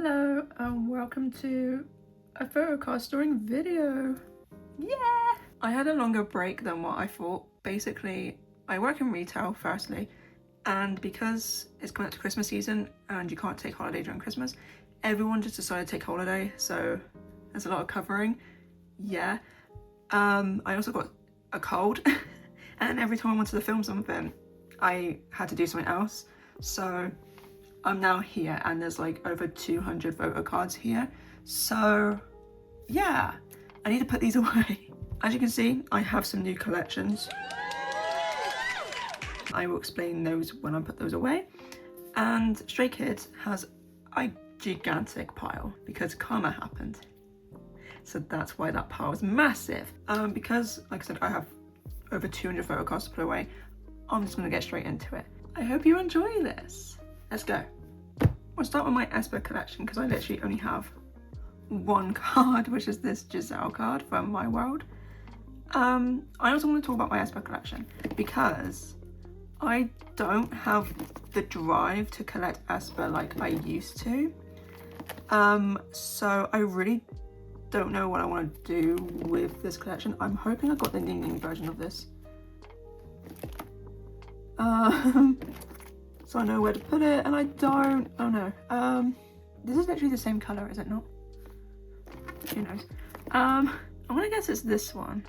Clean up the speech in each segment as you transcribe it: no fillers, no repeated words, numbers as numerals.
Hello and welcome to a photo card storing video. Yeah! I had a longer break than what I thought. Basically, I work in retail firstly, and because it's coming up to Christmas season and you can't take holiday during Christmas, everyone just decided to take holiday, so there's a lot of covering. Yeah. I also got a cold and every time I wanted to film something, I had to do something else. So I'm now here and there's like over 200 photo cards here. So yeah, I need to put these away. As you can see, I have some new collections. I will explain those when I put those away. And Stray Kids has a gigantic pile because karma happened. So that's why that pile is massive. Because, like I said, I have over 200 photo cards to put away, I'm just gonna get straight into it. I hope you enjoy this. Let's go. I'll start with my aespa collection because I literally only have one card, which is this Giselle card from My World. I also want to talk about my aespa collection because I don't have the drive to collect aespa like I used to. So I really don't know what I want to do with this collection. I'm hoping I got the Ning Ning version of this. So I know where to put it, and I don't. Oh no. This is literally the same color, is it not? Who knows? I'm gonna guess it's this one.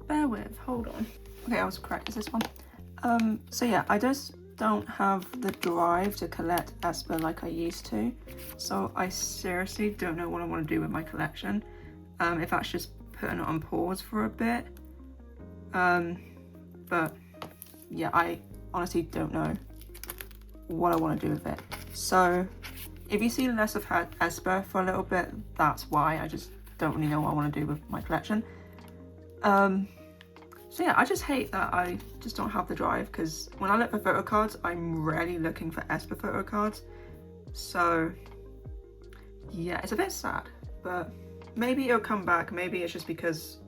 Bear with. Hold on. Okay, I was correct. It's this one. So yeah, I just don't have the drive to collect aespa like I used to. So I seriously don't know what I want to do with my collection. If that's just putting it on pause for a bit. But yeah, I honestly don't know what I want to do with it. So if you see less of aespa for a little bit, that's why. I just don't really know what I want to do with my collection. So yeah, I just hate that I just don't have the drive, because when I look for photo cards, I'm rarely looking for aespa photo cards. So yeah, it's a bit sad, but maybe it'll come back. Maybe it's just because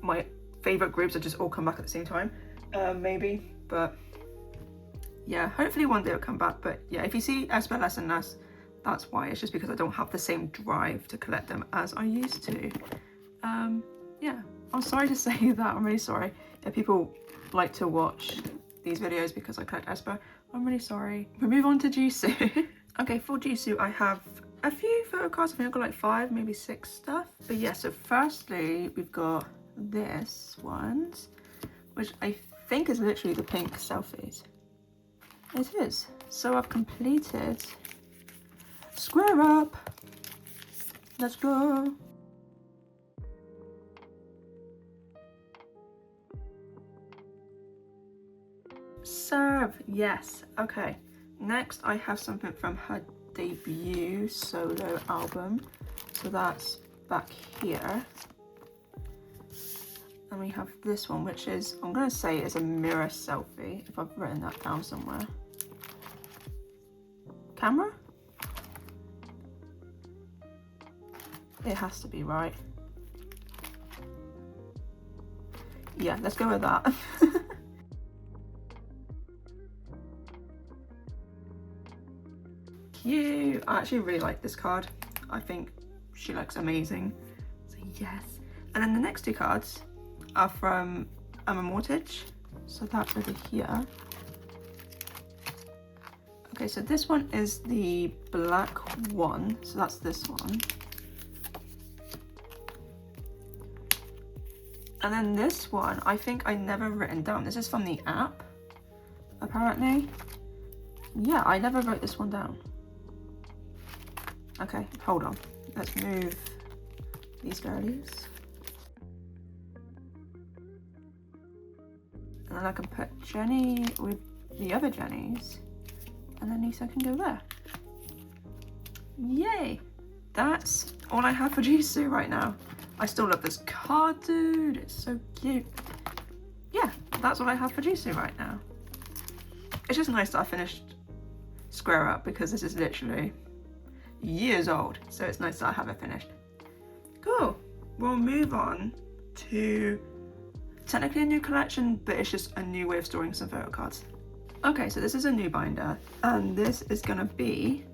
my favorite groups have just all come back at the same time. Maybe, but yeah, hopefully one day it'll come back. But yeah, if you see aespa less and less, that's why. It's just because I don't have the same drive to collect them as I used to. Yeah, I'm sorry to say that. I'm really sorry if people like to watch these videos because I collect aespa. I'm really sorry. We move on to Jisoo. Okay, for Jisoo, I have a few photo cards. I think I've got like 5, maybe 6 stuff. But yeah, so firstly, we've got this one, which I think is literally the pink selfies. It is. So I've completed Square Up. Let's go. Serve, yes. Okay, next I have something from her debut solo album. So that's back here. And we have this one, which is, I'm gonna say is a mirror selfie, if I've written that down somewhere. Camera? It has to be, right? Yeah, let's go with that. Cute. I actually really like this card. I think she looks amazing. So yes. And then the next 2 cards are from Emma Mortage. So that's over here. Okay, so this one is the black one. So that's this one. And then this one, I think I never written down. This is from the app, apparently. Yeah, I never wrote this one down. Okay, hold on. Let's move these girlies. And then I can put Jenny with the other Jennies. And then Lisa can go there. Yay! That's all I have for Jisoo right now. I still love this card, dude. It's so cute. Yeah, that's all I have for Jisoo right now. It's just nice that I finished Square Up because this is literally years old. So it's nice that I have it finished. Cool. We'll move on to technically a new collection, but it's just a new way of storing some photo cards. Okay, so this is a new binder, and this is gonna be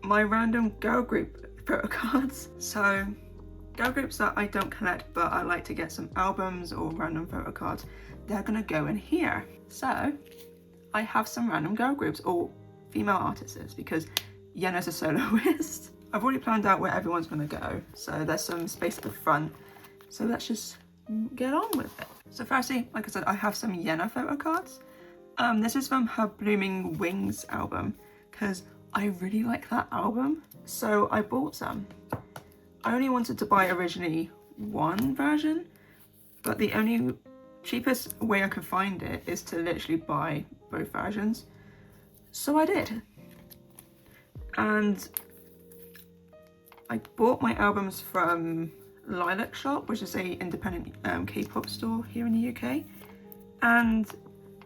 my random girl group photo cards. So girl groups that I don't collect but I like to get some albums or random photo cards, they're gonna go in here. So I have some random girl groups or female artists because Yena's a soloist. I've already planned out where everyone's gonna go, so there's some space at the front. So let's just get on with it. So firstly, like I said, I have some Yena photo cards. This is from her Blooming Wings album because I really like that album, so I bought some. I only wanted to buy originally one version, but the only cheapest way I could find it is to literally buy both versions. So I did. And I bought my albums from Lilac Shop, which is a independent K-pop store here in the UK. And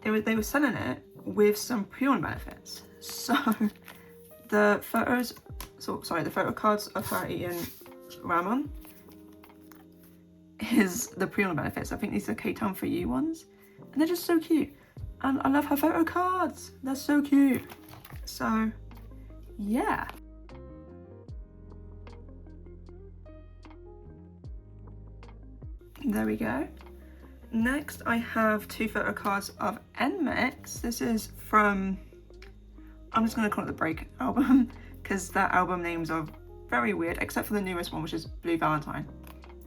they were selling it with some pre-owned benefits. So the photo cards of her eating ramen is the pre-owned benefits. I think these are K-Town For You ones. And they're just so cute. And I love her photo cards. They're so cute. So, yeah. There we go. Next, I have two photo cards of NMIX. This is from, I'm just gonna call it the Break album, because that album names are very weird, except for the newest one, which is Blue Valentine.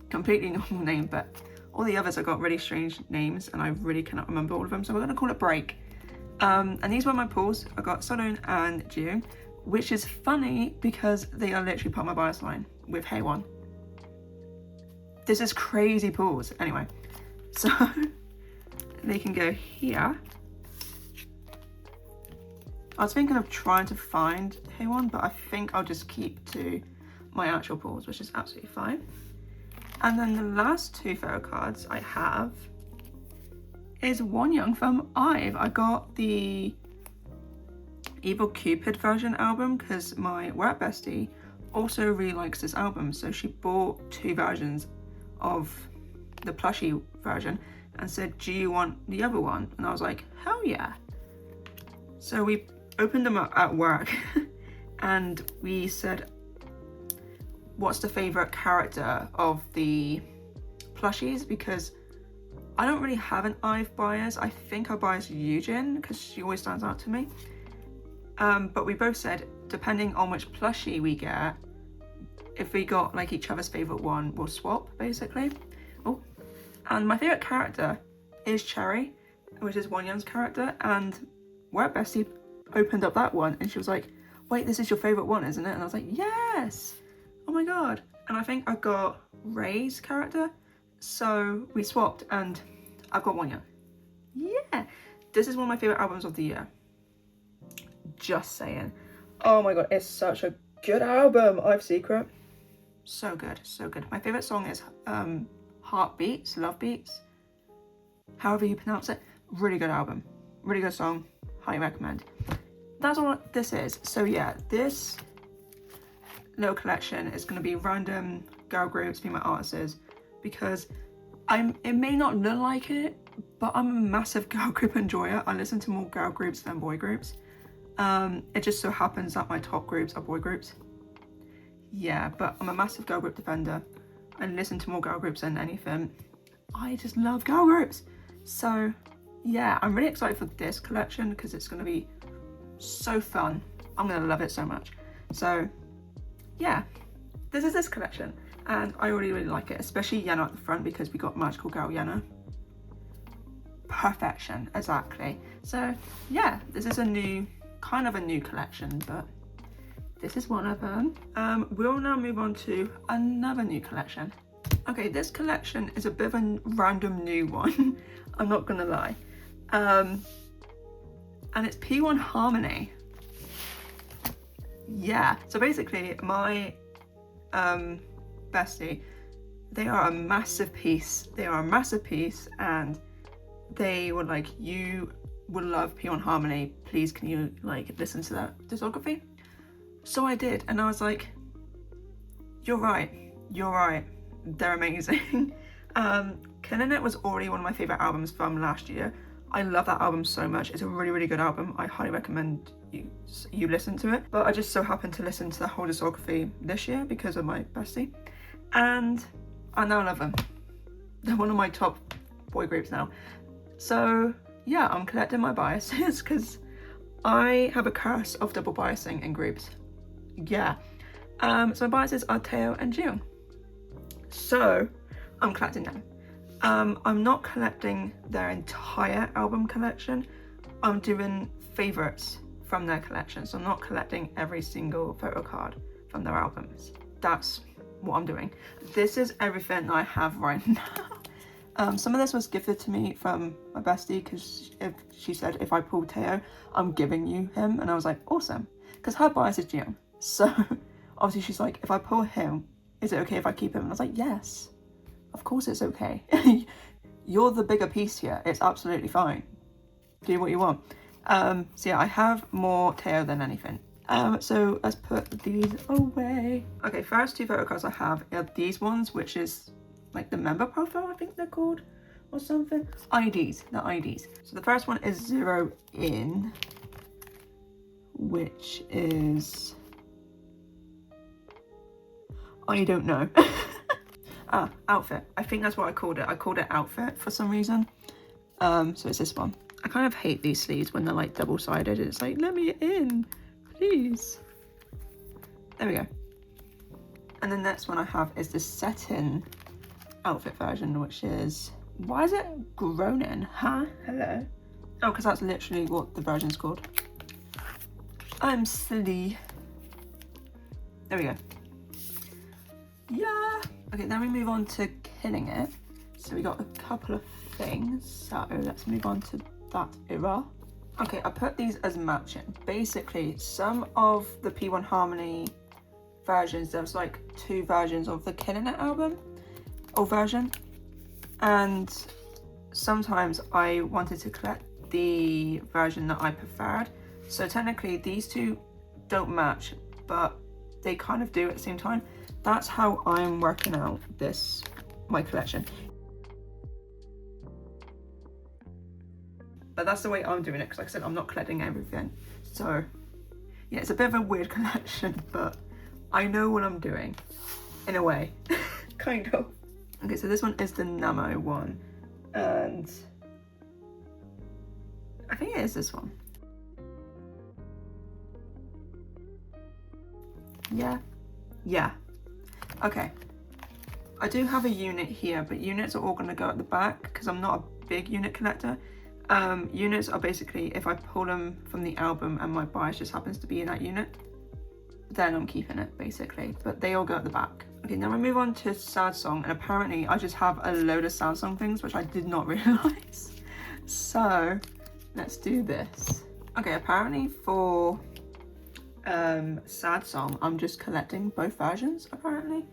Completely normal name, but all the others have got really strange names, and I really cannot remember all of them, so we're gonna call it Break. And these were my pulls. I got Solon and June, which is funny because they are literally part of my bias line with Hey One. This is crazy pulls. Anyway, so they can go here. I was thinking of trying to find Hey One, but I think I'll just keep to my actual pulls, which is absolutely fine. And then the last two photo cards I have is Wonyoung from IVE. I got the Evil Cupid version album because my work bestie also really likes this album, so she bought two versions of the plushie version and said, do you want the other one? And I was like, hell yeah. So we opened them up at work and we said, what's the favorite character of the plushies? Because I don't really have an IVE bias. I think I bias Yujin because she always stands out to me. But we both said, depending on which plushie we get, if we got like each other's favorite one, we'll swap basically. Oh, and my favorite character is Cherry, which is Wonyoung's character, and work bestie opened up that one and she was like, wait, this is your favorite one, isn't it? And I was like, yes. Oh my god. And I think I got Ray's character, so we swapped and I've got Wonyoung. Yeah, this is one of my favorite albums of the year. Just saying. Oh my god, it's such a good album. IVE Secret. So good, so good. My favorite song is Heartbeats, Love Beats, however you pronounce it. Really good album, really good song, highly recommend. That's all this is. So yeah, this little collection is going to be random girl groups, female artists, because it may not look like it, but I'm a massive girl group enjoyer. I listen to more girl groups than boy groups. It just so happens that my top groups are boy groups. Yeah, but I'm a massive girl group defender. I listen to more girl groups than anything. I just love girl groups. So yeah, I'm really excited for this collection because it's going to be so fun. I'm going to love it so much. So yeah, this is this collection and I really like it, especially Yena at the front because we got Magical Girl Yena. Perfection, exactly. So yeah, this is kind of a new collection, but this is one of them. We'll now move on to another new collection. Okay, this collection is a bit of a random new one, I'm not gonna lie. And it's P1 Harmony. Yeah, so basically my bestie, they are a massive piece. They are a massive piece and they were like, you would love P1 Harmony, please can you like listen to that discography? So I did, and I was like, you're right, they're amazing. Killing It was already one of my favorite albums from last year. I love that album so much. It's a really, really good album. I highly recommend you listen to it. But I just so happened to listen to the whole discography this year because of my bestie, and I now love them. They're one of my top boy groups now. So yeah, I'm collecting my biases because I have a curse of double biasing in groups. Yeah. So my biases are taerae and Jung. So I'm collecting them. I'm not collecting their entire album collection. I'm doing favourites from their collection. So I'm not collecting every single photo card from their albums. That's what I'm doing. This is everything I have right now. Some of this was gifted to me from my bestie because she said if I pull Teo, I'm giving you him, and I was like, awesome, because her bias is Jung. So obviously she's like, if I pull him, is it okay if I keep him? And I was like, yes, of course it's okay. You're the bigger piece here. It's absolutely fine. Do what you want. So yeah, I have more Teo than anything. So let's put these away. Okay, first two photo cards I have are these ones, which is like the member profile, I think they're called, or something. IDs, the IDs. So the first one is Zero In, which is, I don't know. Outfit. I think that's what I called it. I called it Outfit for some reason. So it's this one. I kind of hate these sleeves when they're like double-sided. It's like, let me in, please. There we go. And the next one I have is the Set-In Outfit version, which is, why is it Grown-In? Huh? Hello? Oh, because that's literally what the version's called. I'm silly. There we go. Yeah. Okay, then we move on to Killing It. So we got a couple of things. So let's move on to that era. Okay, I put these as matching. Basically, some of the P1 Harmony versions, there's like 2 versions of the Killing It album or version, and sometimes I wanted to collect the version that I preferred. So technically these two don't match, but they kind of do at the same time. That's how I'm working out my collection. But that's the way I'm doing it, because like I said, I'm not collecting everything. So yeah, it's a bit of a weird collection, but I know what I'm doing, in a way, kind of. Okay, so this one is the Namo one, and I think it is this one. Yeah. Okay. I do have a unit here, but units are all going to go at the back because I'm not a big unit collector. Units are basically if I pull them from the album and my bias just happens to be in that unit, then I'm keeping it basically, but they all go at the back. Okay, now we move on to Sad Song, and apparently I just have a load of Sad Song things, which I did not realise. So let's do this. Okay, apparently for Sad Song, I'm just collecting both versions apparently.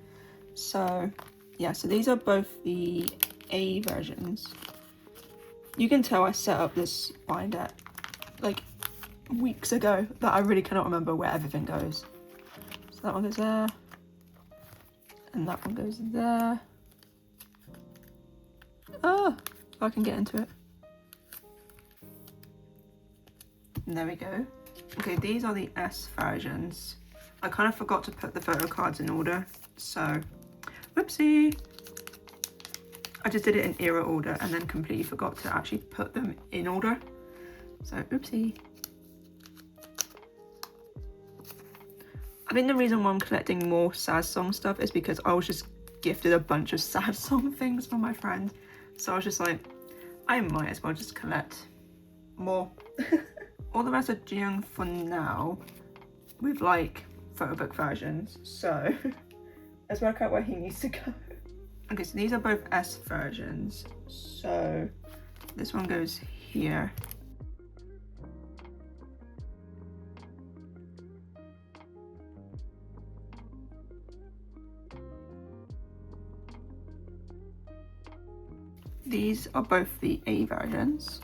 So yeah, so these are both the A versions. You can tell I set up this binder like weeks ago that I really cannot remember where everything goes. So that one goes there, and that one goes there. Oh, if I can get into it. And there we go. Okay, these are the S versions. I kind of forgot to put the photo cards in order, so whoopsie. I just did it in era order and then completely forgot to actually put them in order. So oopsie. I think the reason why I'm collecting more Sad Song stuff is because I was just gifted a bunch of Sad Song things from my friend. So I was just like, I might as well just collect more. All the rest are Jung for now with like photo book versions. So let's work out where he needs to go. Okay, so these are both S versions. So this one goes here. These are both the A versions.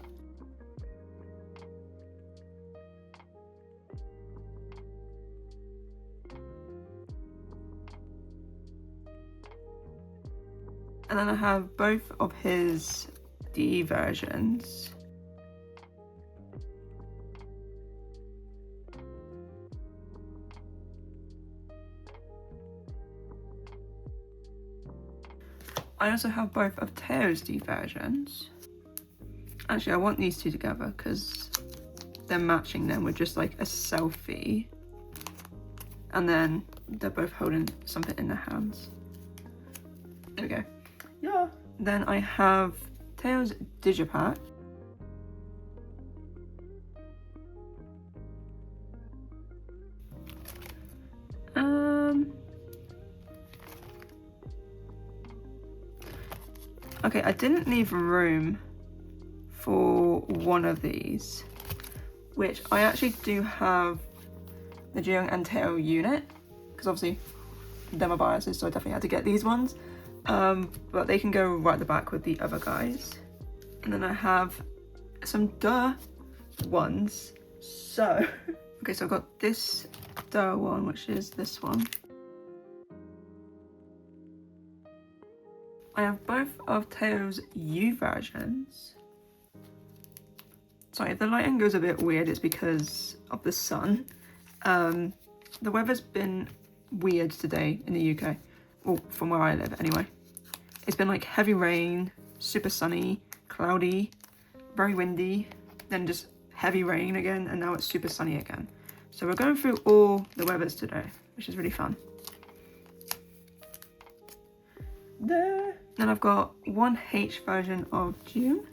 And then I have both of his D versions. I also have both of taerae's versions. Actually, I want these two together because they're matching them with just like a selfie. And then they're both holding something in their hands. There we go. Yeah. Then I have taerae's digipack. Okay, I didn't leave room for one of these, which I actually do have the Jeong and taerae unit, because obviously they're my biases, so I definitely had to get these ones. But they can go right at the back with the other guys. And then I have some ones. So, okay, so I've got this one, which is this one. I have both of taerae's versions. Sorry, if the lighting goes a bit weird, it's because of the sun. The weather's been weird today in the UK. Well, from where I live anyway. It's been like heavy rain, super sunny, cloudy, very windy, then just heavy rain again, and now it's super sunny again. So we're going through all the weathers today, which is really fun. There. Then I've got 1H version of June.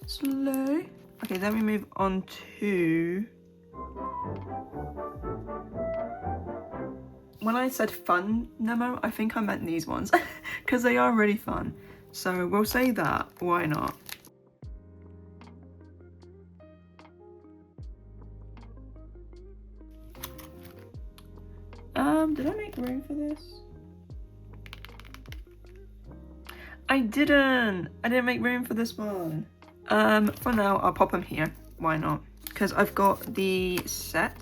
Slow. Okay, then we move on to... When I said fun Nemo, I think I meant these ones, because they are really fun. So we'll say that, why not? Did I make room for this? I didn't make room for this one. For now, I'll pop them here. Why not? Because I've got the set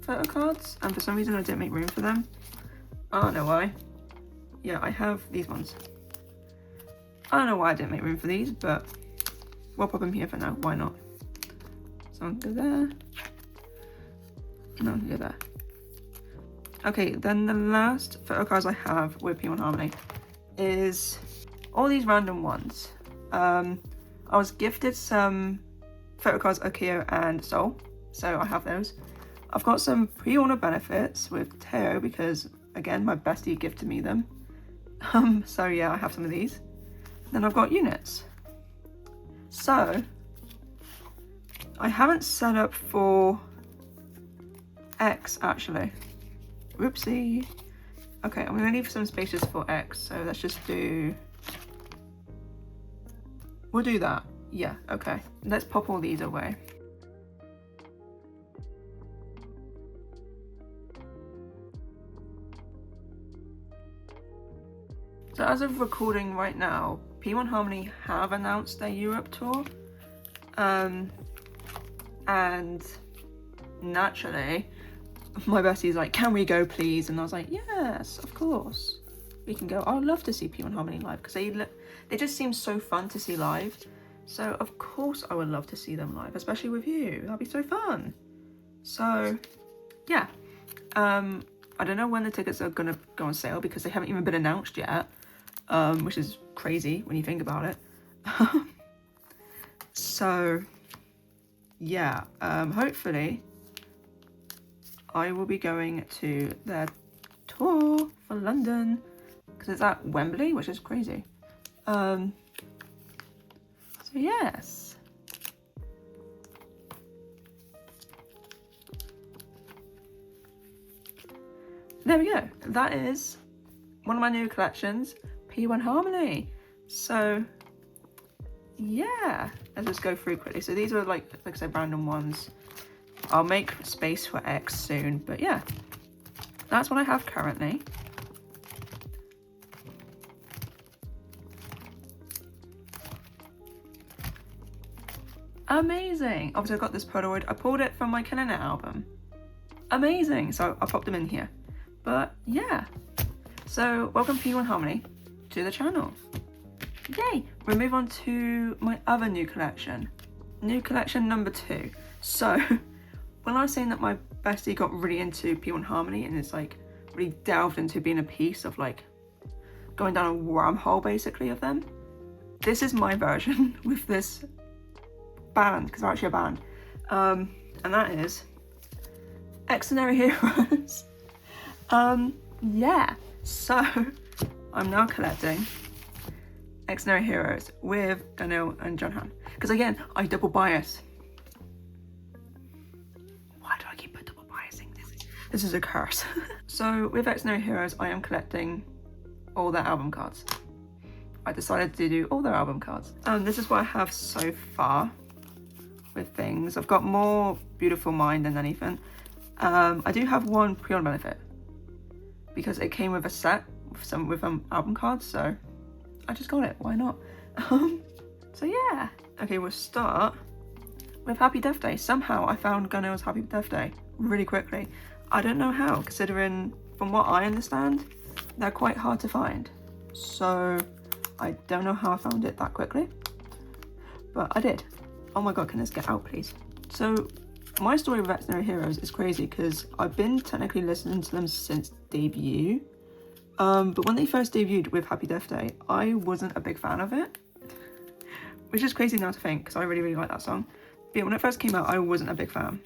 photo cards, and for some reason I didn't make room for them. I don't know why. Yeah, I have these ones. I don't know why I didn't make room for these, but we'll pop them here for now. Why not? So I'll go there. No, I'll go there. Okay, then the last photo cards I have with P1 Harmony is all these random ones. I was gifted some photo cards of Kyo and Seoul, so I have those. I've got some pre-order benefits with taerae because, again, my bestie gifted me them. So yeah, I have some of these. Then I've got units. So, I haven't set up for X, actually. Whoopsie. Okay, I'm gonna leave some spaces for X, so let's just do... We'll do that. Yeah, okay. Let's pop all these away. So as of recording right now, P1 Harmony have announced their Europe tour. And naturally, my bestie's like, can we go please? And I was like, yes, of course. We can go. I would love to see P1 Harmony live because they just seem so fun to see live. So of course I would love to see them live, especially with you. That'd be so fun. So yeah. I don't know when the tickets are gonna go on sale because they haven't even been announced yet. Which is crazy when you think about it. So yeah, hopefully I will be going to their tour for London because it's at Wembley, which is crazy. So yes. There we go. That is one of my new collections, P1 Harmony. So yeah, let's just go through quickly. So these are like I said, random ones. I'll make space for X soon, but yeah, that's what I have currently. Amazing. Obviously I got this Polaroid. I pulled it from my Killing It album. Amazing. So I popped them in here. But yeah. So welcome P1 Harmony to the channel. Yay. We'll move on to my other new collection. New collection number 2. So when I was saying that my bestie got really into P1 Harmony and is like really delved into being a piece of like going down a wormhole basically of them. This is my version with this band, because they're actually a band, and that is xdinary heroes. Yeah, so I'm now collecting xdinary heroes with Ganil and Jeonghan, because again, I double bias. Why do I keep double biasing? This is a curse. So with xdinary heroes, I am collecting all their album cards. I decided to do all their album cards. This is what I have so far with things. I've got more Beautiful Mind than anything. I do have one pre-order benefit because it came with a set with album cards, so I just got it. Why not? So yeah. Okay, we'll start with Happy Death Day. Somehow I found Ganil's Happy Death Day really quickly. I don't know how, considering from what I understand, they're quite hard to find. So I don't know how I found it that quickly, but I did. Oh my god, can this get out please? So my story with xdinary heroes is crazy because I've been technically listening to them since debut. But when they first debuted with Happy Death Day, I wasn't a big fan of it, which is crazy now to think because I really, really like that song. But yeah, when it first came out, I wasn't a big fan.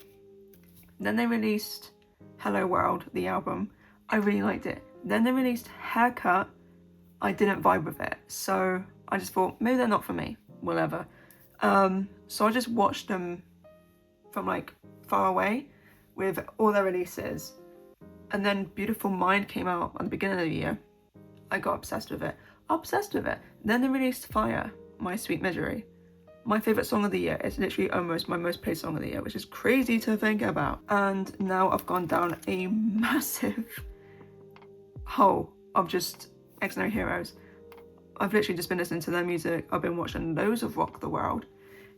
Then they released Hello World, the album. I really liked it. Then they released Haircut. I didn't vibe with it, so I just thought maybe they're not for me, whatever. So I just watched them from like far away with all their releases, and then Beautiful Mind came out at the beginning of the year. I got obsessed with it. Then they released Fire, My Sweet Misery. My favourite song of the year. It's literally almost my most played song of the year, which is crazy to think about. And now I've gone down a massive hole of just xdinary heroes. I've literally just been listening to their music. I've been watching loads of Rock the World.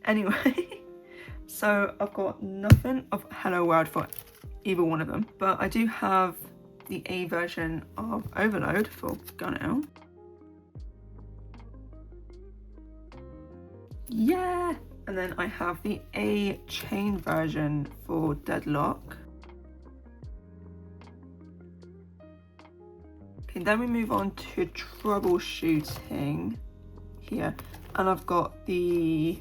Anyway, so I've got nothing of Hello World for either one of them, but I do have the A version of Overload for Ganil. Yeah! And then I have the A chain version for Deadlock. Okay, then we move on to troubleshooting here, and I've got the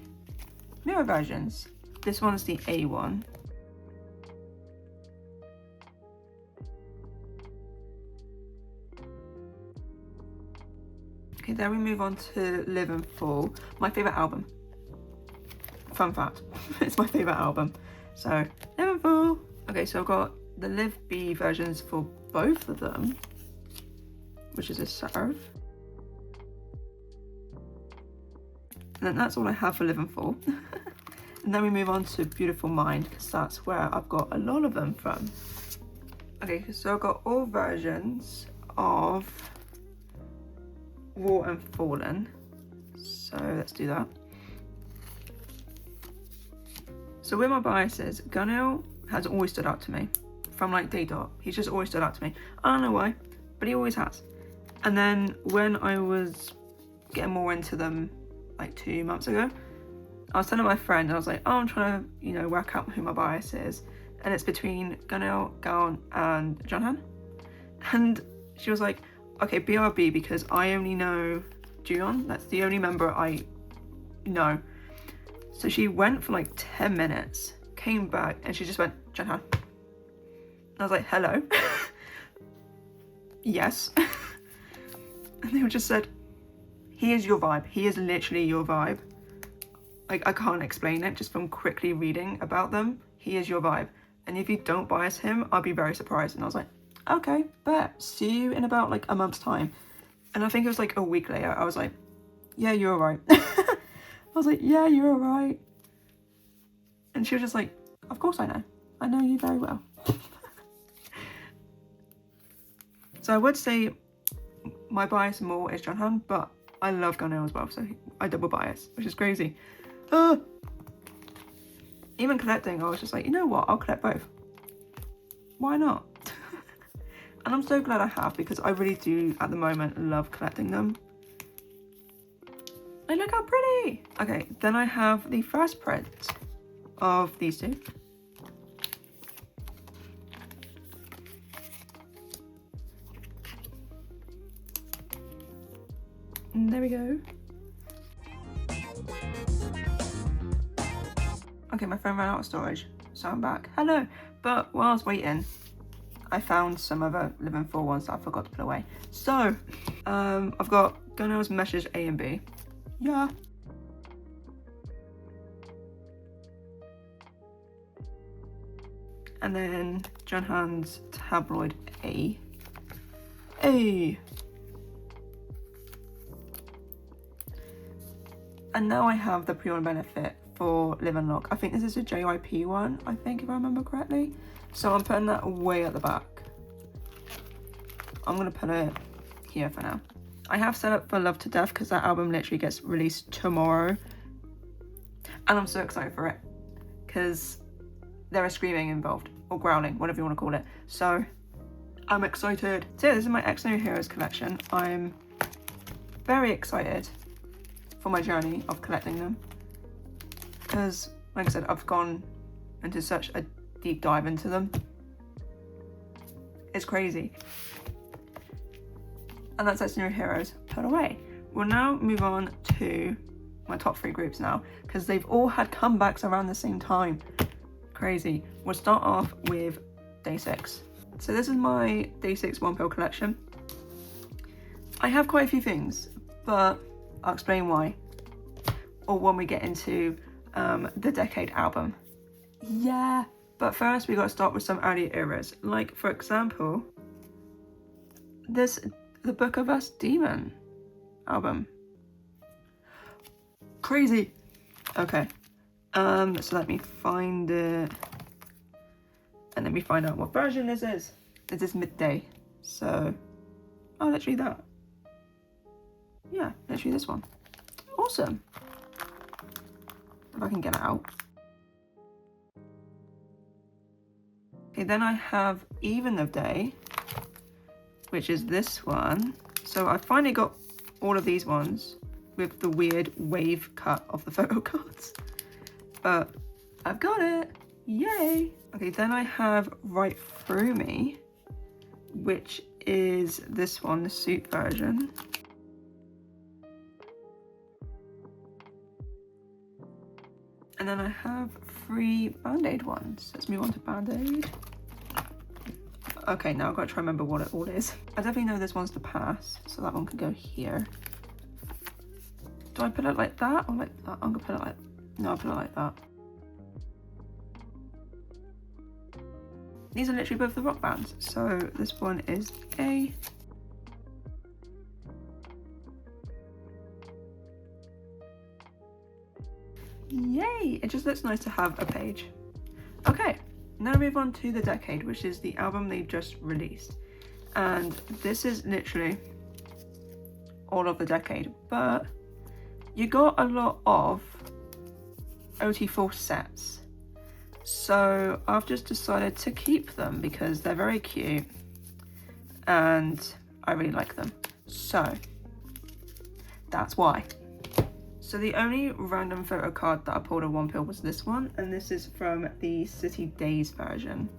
newer versions. This one's the A one. Okay, then we move on to Live and Fall, my favourite album. Fun fact, it's my favourite album. So, Live and Fall. Okay, so I've got the Live B versions for both of them, which is a serve. And then that's all I have for Live and Fall. And then we move on to Beautiful Mind, because that's where I've got a lot of them from. Okay, so I've got all versions of War and Fallen. So let's do that. So with my biases, Ganil has always stood out to me. From like day dot, he's just always stood out to me. I don't know why, but he always has. And then when I was getting more into them like 2 months ago, I was telling my friend, I was like, oh, I'm trying to, work out who my bias is. And it's between Ganil, Gaon, and Jeonghan. And she was like, okay, BRB, because I only know Juyeon. That's the only member I know. So she went for like 10 minutes, came back, and she just went, Jeonghan. I was like, hello. Yes. And they just said, he is your vibe. He is literally your vibe. Like, I can't explain it just from quickly reading about them. He is your vibe. And if you don't bias him, I'll be very surprised. And I was like, okay, bet. See you in about like a month's time. And I think it was like a week later, I was like, yeah, you're all right. I was like, yeah, you're all right. And she was just like, of course I know. I know you very well. So I would say my bias more is Jeonghan, but I love Ganil as well, so I double bias, which is crazy. Even collecting, I was just like, you know what, I'll collect both. Why not? And I'm so glad I have, because I really do, at the moment, love collecting them. Like, look how pretty! Okay, then I have the first print of these two. there we go. Okay, my phone ran out of storage, so I'm back. Hello! But while I was waiting, I found some other Living 4 ones that I forgot to put away. So, I've got Gunner's Meshes A and B. Yeah. And then Junhan's Tabloid A. A. And now I have the pre-order benefit for Live and Lock. I think this is a JYP one, I think, if I remember correctly. So I'm putting that way at the back. I'm gonna put it here for now. I have set up for Love to Death because that album literally gets released tomorrow. And I'm so excited for it because there is screaming involved, or growling, whatever you want to call it. So I'm excited. So yeah, this is my xdinary Heroes collection. I'm very excited for my journey of collecting them because, like I said, I've gone into such a deep dive into them. It's crazy. And that's xdinary Heroes put away. We'll now move on to my top 3 groups now because they've all had comebacks around the same time. Crazy. We'll start off with Day 6. So this is my Day 6 one pill collection. I have quite a few things, but I'll explain why, or when we get into the Decade album. Yeah, but first we got to start with some early eras, like for example the Book of Us Demon album. Crazy. Okay, so let me find it and let me find out what version this is. This is Midday, so oh, literally that. Yeah, literally this one. Awesome. If I can get it out. Okay, then I have Even of Day, which is this one. So I finally got all of these ones with the weird wave cut of the photo cards. But I've got it. Yay! Okay, then I have Right Through Me, which is this one, the suit version. And then I have 3 Band-Aid ones. Let's move on to Band-Aid. Okay, now I've got to try and remember what it all is. I definitely know this one's the pass, so that one could go here. Do I put it like that or like that? I'm gonna put it like, no, I'll put it like that. These are literally both the rock bands. So this one is A. Yay! It just looks nice to have a page. Okay, now move on to the Decade, which is the album they just released. And this is literally all of the Decade, but you got a lot of ot8 sets. So I've just decided to keep them because they're very cute and I really like them. So that's why. So the only random photo card that I pulled a one pill was this one, and this is from the City Days version,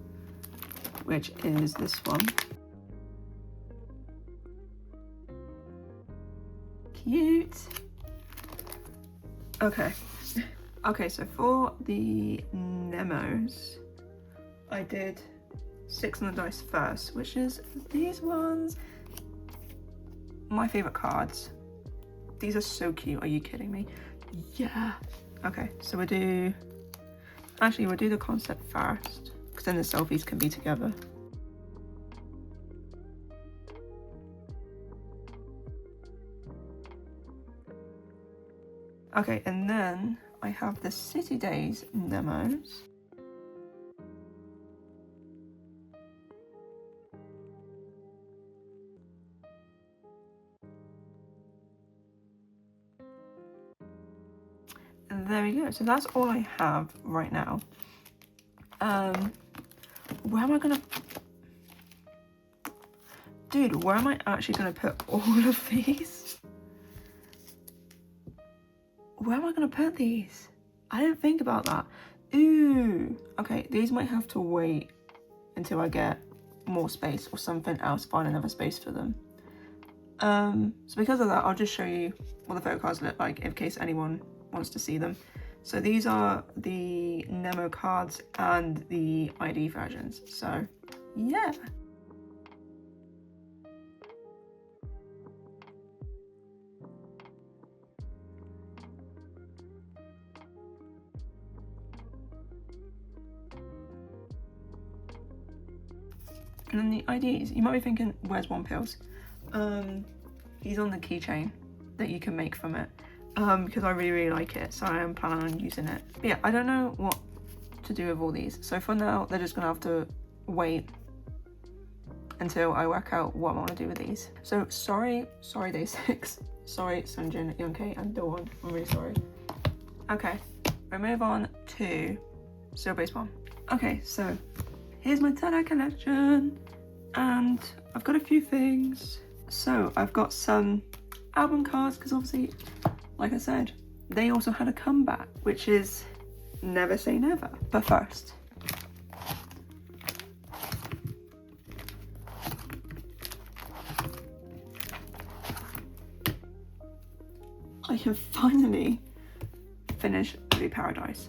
which is this one. Cute. Okay. Okay, so for the Nemos, I did 6 on the dice first, which is these ones. My favorite cards. These are so cute, are you kidding me? Yeah. Okay, so we'll do the concept first, because then the selfies can be together. Okay, and then I have the City Days Nemos. And there we go. So that's all I have right now. Where am I gonna... Dude, where am I actually gonna put all of these? Where am I gonna put these? I didn't think about that. Ooh. Okay, these might have to wait until I get more space or something else, find another space for them. So because of that, I'll just show you what the photo cards look like in case anyone wants to see them. So these are the Nemo cards and the ID versions. So yeah. And then the IDs, you might be thinking, where's One Pills? He's on the keychain that you can make from it, because I really like it, so I am planning on using it. But yeah, I don't know what to do with all these, so for now they're just gonna have to wait until I work out what I want to do with these. So sorry day 6, sorry Sunjin, Youngkei and Dawn, I'm really sorry. Okay, we move on to zerobaseone. Okay, so here's my taerae collection, and I've got a few things. So I've got some album cards, because obviously, like I said, they also had a comeback, which is Never Say Never. But first, I have finally finished Blue Paradise.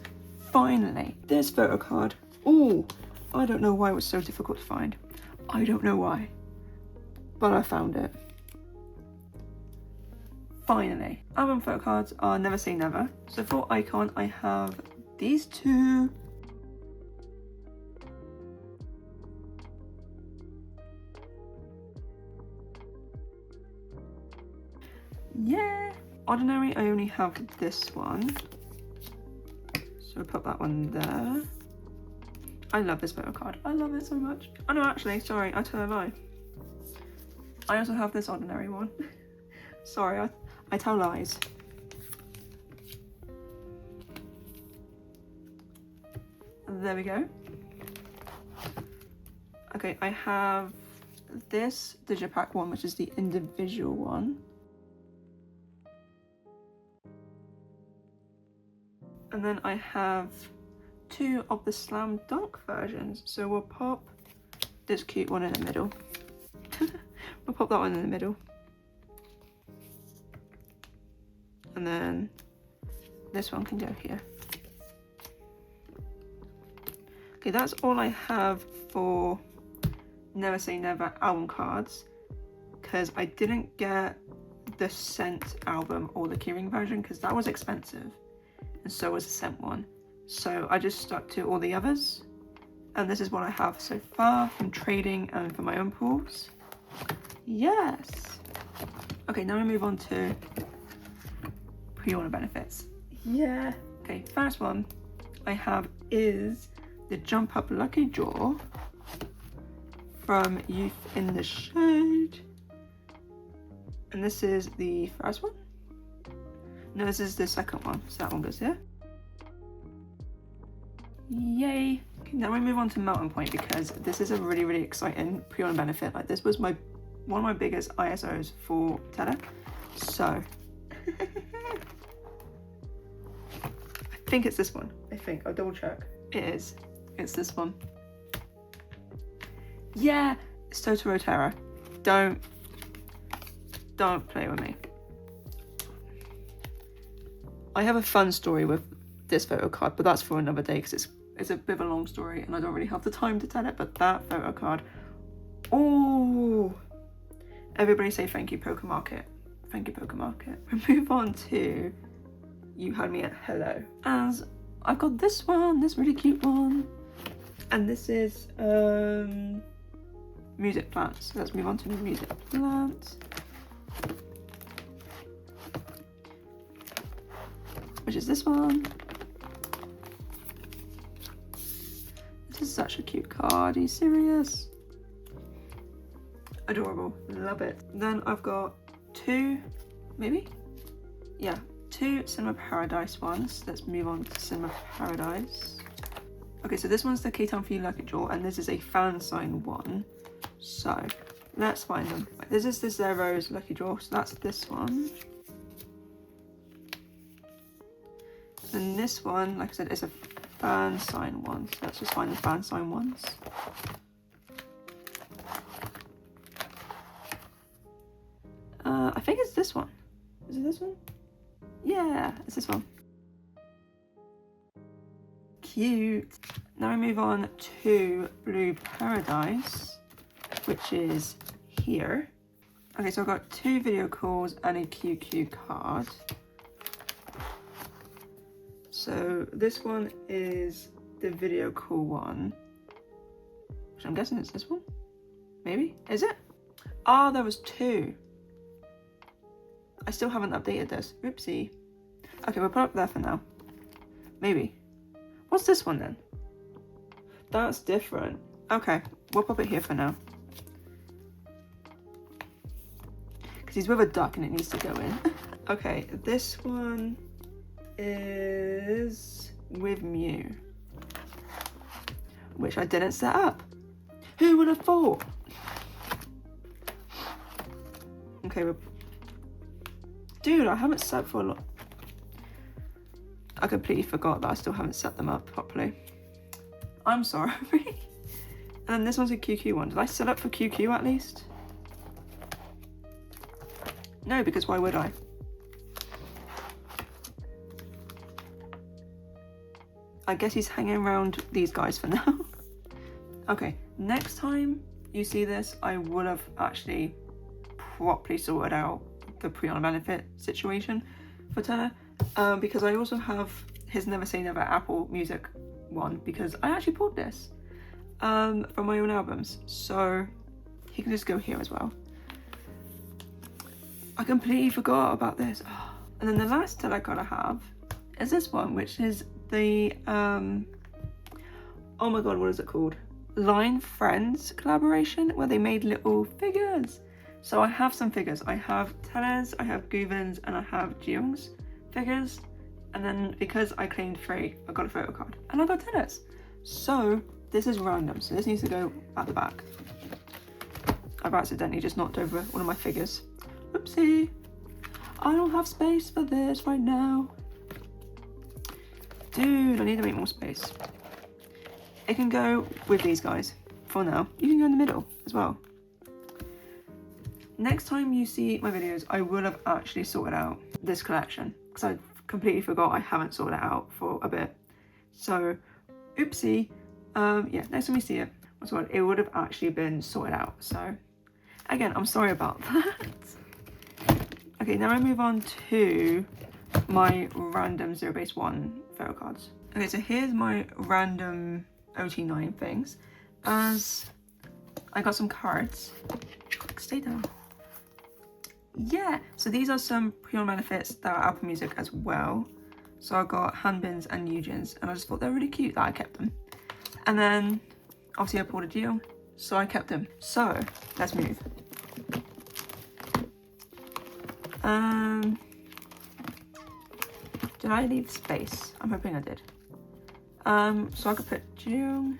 Finally. This photo card, oh, I don't know why it was so difficult to find. I don't know why, but I found it. Finally. Album photo cards are Never Say Never. So for icon, I have these two. Yeah. Ordinary, I only have this one. So put that one there. I love this photo card. I love it so much. Oh no, actually, sorry, I tell a lie. I also have this ordinary one. Sorry, I tell lies. There we go. Okay, I have this digipack one, which is the individual one. And then I have two of the slam dunk versions. So we'll pop this cute one in the middle. We'll pop that one in the middle. And then this one can go here. Okay, that's all I have for Never Say Never album cards, because I didn't get the scent album or the keyring version because that was expensive, and so was the scent one. So I just stuck to all the others, and this is what I have so far from trading and for my own pools. Yes. Okay, now we move on to pre-order benefits. Yeah. Okay, first one I have is the Jump Up Lucky Draw from Youth in the Shade. And this is the first one? No, this is the second one, so that one goes here. Yay. Okay, now we move on to Melting Point, because this is a really exciting pre-order benefit. Like, this was one of my biggest ISOs for taerae. So I think it's this one. I'll double check. It is. It's this one. Yeah, it's Totoro taerae. Don't play with me. I have a fun story with this photo card, but that's for another day because it's a bit of a long story and I don't really have the time to tell it. But that photo card, oh, everybody say thank you, Poker Market. Thank you, Poker Market. We move on to You Had Me at Hello. As I've got this one, this really cute one, and this is music plants. So let's move on to music plants, which is this one. This is such a cute card. Are you serious? Adorable. Love it. Then I've got two Cinema Paradise ones. Let's move on to Cinema Paradise. Okay, so this one's the K-Town for You Lucky Draw, and this is a fan sign one. So let's find them. This is the Zero's Lucky Draw, so that's this one. And this one, like I said, is a fan sign one. So let's just find the fan sign ones. think it's this one. Is it this one? Yeah, it's this one. Cute. Now we move on to Blue Paradise, which is here. Okay, so I've got 2 video calls and a QQ card. So this one is the video call one, which I'm guessing it's this one. Maybe? Is it? Oh, there was 2. I still haven't updated this. Oopsie. Okay, we'll put it up there for now. Maybe. What's this one then? That's different. Okay, we'll pop it here for now. Because he's with a duck and it needs to go in. Okay, this one is with Mew, which I didn't set up. Who would have thought? Okay, dude, I haven't set for a lot. I completely forgot that I still haven't set them up properly. I'm sorry. And then this one's a QQ one. Did I set up for QQ at least? No, because why would I? I guess he's hanging around these guys for now. Okay, next time you see this, I would have actually properly sorted out the pre-on benefit situation for Taerae, because I also have his Never Say Never Apple Music one, because I actually pulled this from my own albums, so he can just go here as well. I completely forgot about this. And then the last Taerae card I have is this one, which is the oh my god, what is it called? Line Friends collaboration, where they made little figures. So I have some figures. I have Taerae's, I have Guven's, and I have Jeong's figures. And then because I claimed 3, I got a photo card. And I got Taerae's. So this is random. So this needs to go at the back. I've accidentally just knocked over one of my figures. Oopsie. I don't have space for this right now. Dude, I need to make more space. It can go with these guys for now. You can go in the middle as well. Next time you see my videos, I will have actually sorted out this collection, because I completely forgot I haven't sorted it out for a bit. So, oopsie. Yeah, next time you see it, it would have actually been sorted out. So, again, I'm sorry about that. Okay, now I move on to my random zero-base-1 photo cards. Okay, so here's my random ot8 things. As I got some cards. Stay down. Yeah, so these are some pre-on benefits that are Apple Music as well. So I got Hanbin's and Eugen's, and I just thought they're really cute that I kept them. And then obviously I pulled a deal, so I kept them. So let's move. Did I leave space? I'm hoping I did. So I could put Jeong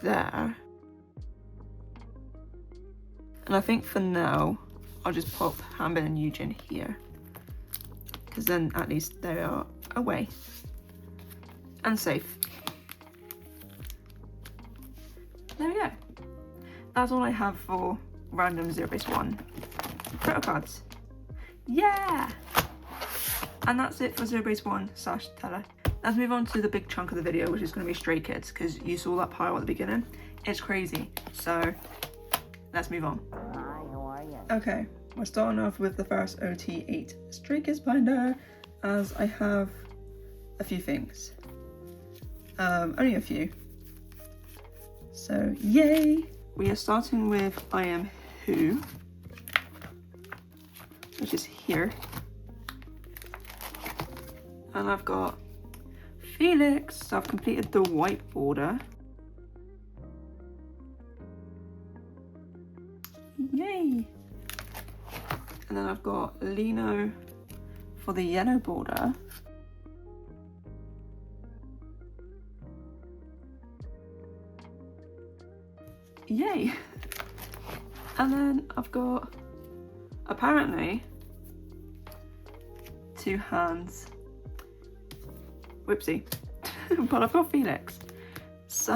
there. And I think for now, I'll just pop Hanbin and Eugen here. Because then at least they are away. And safe. There we go. That's all I have for random zero-base-1 photo cards. Yeah! And that's it for zero-base-1 / Taerae. Let's move on to the big chunk of the video, which is going to be Stray Kids, because you saw that pile at the beginning. It's crazy. So let's move on. Okay, we're starting off with the first ot8 Stray Kids binder, as I have a few things. Only a few. So yay! We are starting with I Am Who, which is here. And I've got Felix, so I've completed the white border. Yay! And then I've got Lino for the yellow border. Yay! And then I've got, apparently, 2 hands. Whoopsie. But I've got Felix. So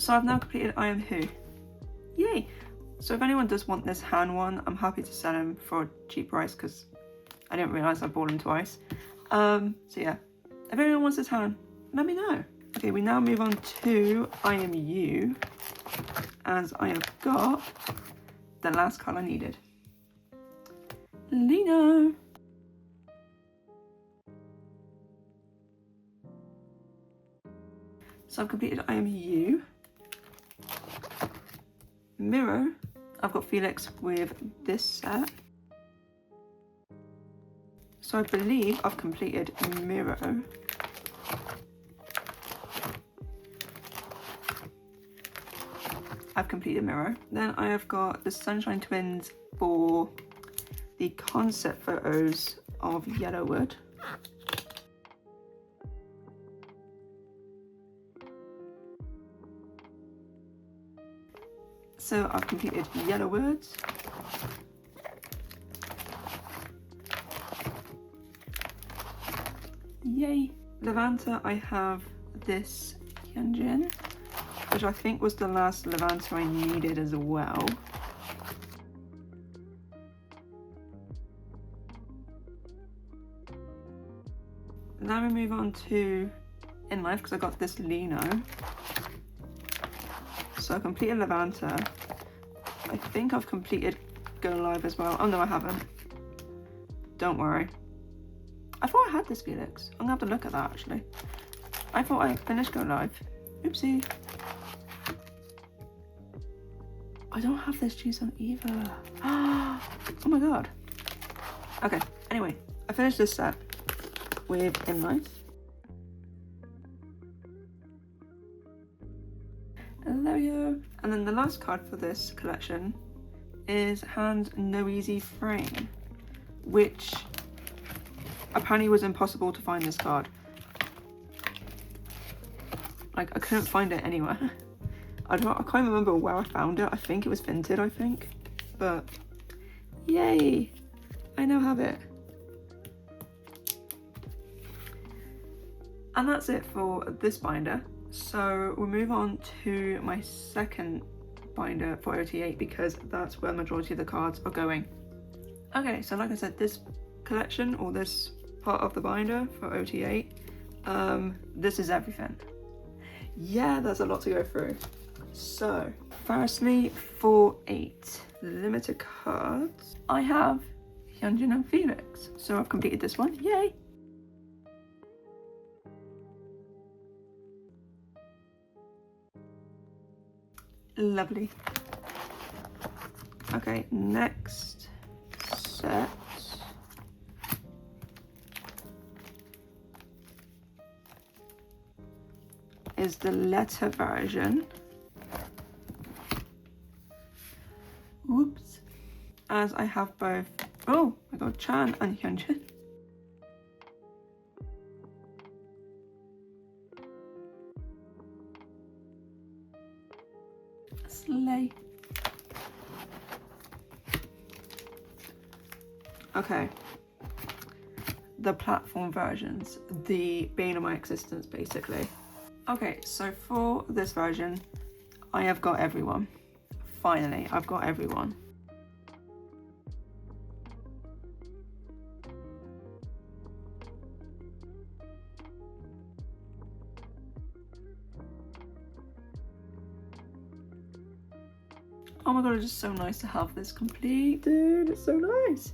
I've now completed I Am Who. yay. So if anyone does want this Han one, I'm happy to sell him for a cheap price because I didn't realise I bought him twice. So yeah, if anyone wants this Han, let me know. Okay, we now move on to I Am You, as I have got the last card I needed. Lino. So I've completed I Am You. Miro, I've got Felix with this set. So I believe I've completed Miro. I've completed Miro. Then I have got the Sunshine Twins for the concept photos of Yellowwood. So I've completed Yellowwood. Yay. Levanta, I have this Hyunjin, which I think was the last Levanta I needed as well. Now we move on to In Life because I got this Lino. So I completed Levanta. I think I've completed Go Live as well. Oh no, I haven't. Don't worry. I thought I had this Felix. I'm gonna have to look at that actually. I thought I finished Go Live. Oopsie. I don't have this Jisung either. Oh my god. Okay, anyway, I finished this set with In Life. And there we go. And then the last card for this collection is Han's No Easy Frame, which apparently was impossible to find this card. Like, I couldn't find it anywhere. I can't remember where I found it. I think it was Vinted, I think. But, yay! I now have it. And that's it for this binder. So we'll move on to my second binder for ot8 because that's where the majority of the cards are going. Okay, so like I said, this collection or this part of the binder for ot8, this is everything. Yeah, there's a lot to go through. So firstly, for 8 limited cards, I have Hyunjin and Felix. So I've completed this one, yay! Lovely. Okay, next set is the letter version. Whoops. As I have both, oh my god, Chan and Hyunjin. Slay. Okay. The platform versions, the bane of my existence, basically. Okay, so for this version, I have got everyone. Finally, I've got everyone. Oh my god, it's just so nice to have this complete, dude. It's so nice.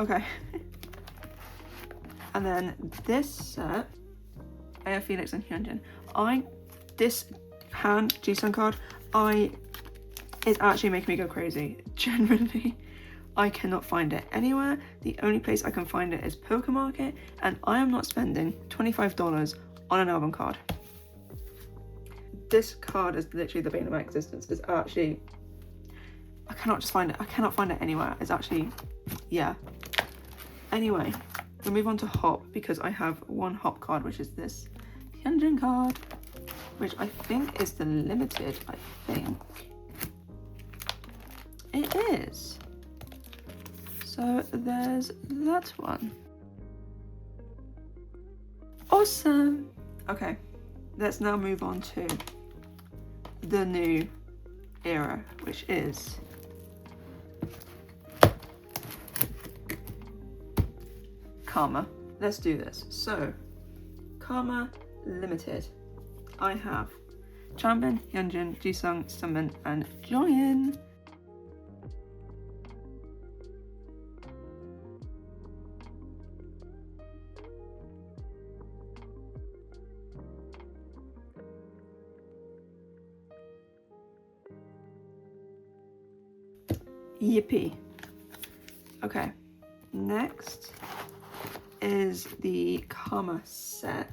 Okay. And then this set, I have Felix and Hyunjin. This Han Jisung card, is actually making me go crazy. Genuinely, I cannot find it anywhere. The only place I can find it is Poker Market, and I am not spending $25 on an album card. This card is literally the bane of my existence. It's actually, I cannot just find it. I cannot find it anywhere. It's actually, yeah. Anyway, we'll move on to Hop because I have one Hop card, which is this Hyunjin card, which I think is the limited, I think. It is. So there's that one. Awesome. Okay, let's now move on to the new era, which is Karma. Let's do this. So, Karma Limited. I have Changbin, Hyunjin, Jisung, Seungmin, and Jongin. Yippee. Okay, next is the Karma set.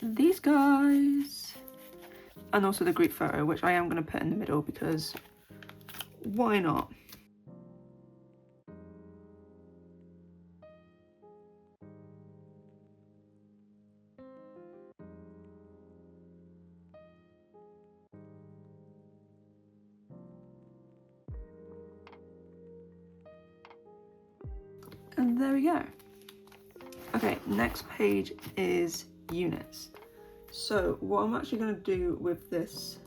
These guys. And also the group photo, which I am going to put in the middle because why not? And there we go. Okay, next page is units. So what I'm actually going to do with this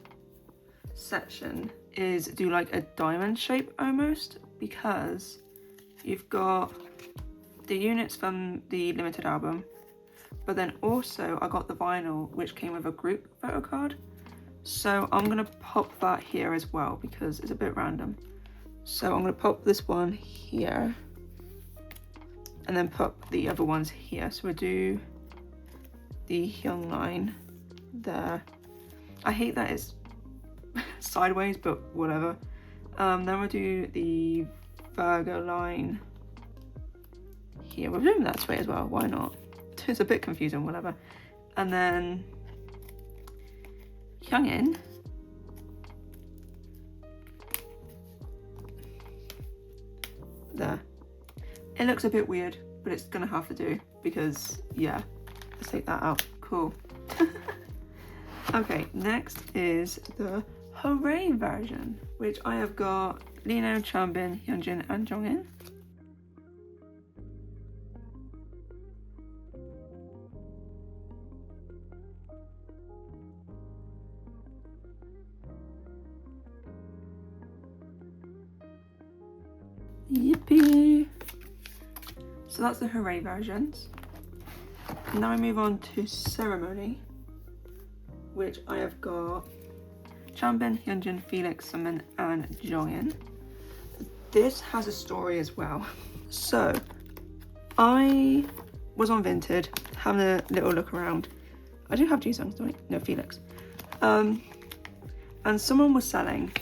section is do like a diamond shape almost, because you've got the units from the limited album, but then also I got the vinyl which came with a group photo card. So I'm going to pop that here as well because it's a bit random. So I'm going to pop this one here and then pop the other ones here. So we'll do the Hyung line there. I hate that it's sideways, but whatever. Then we'll do the Virgo line here. We're doing that way as well, why not? It's a bit confusing, whatever. And then Hyungin. There. It looks a bit weird, but it's gonna have to do because, yeah, let's take that out. Cool. Okay, next is the Hooray version, which I have got Lino, Changbin, Hyunjin, and Jongin. Yippee! So that's the Hooray versions. Now I move on to Ceremony, which I have got Changbin, Hyunjin, Felix, Seungmin, and Jongin. This has a story as well. So I was on Vinted having a little look around. I do have Jisung, don't I? No, Felix. And someone was selling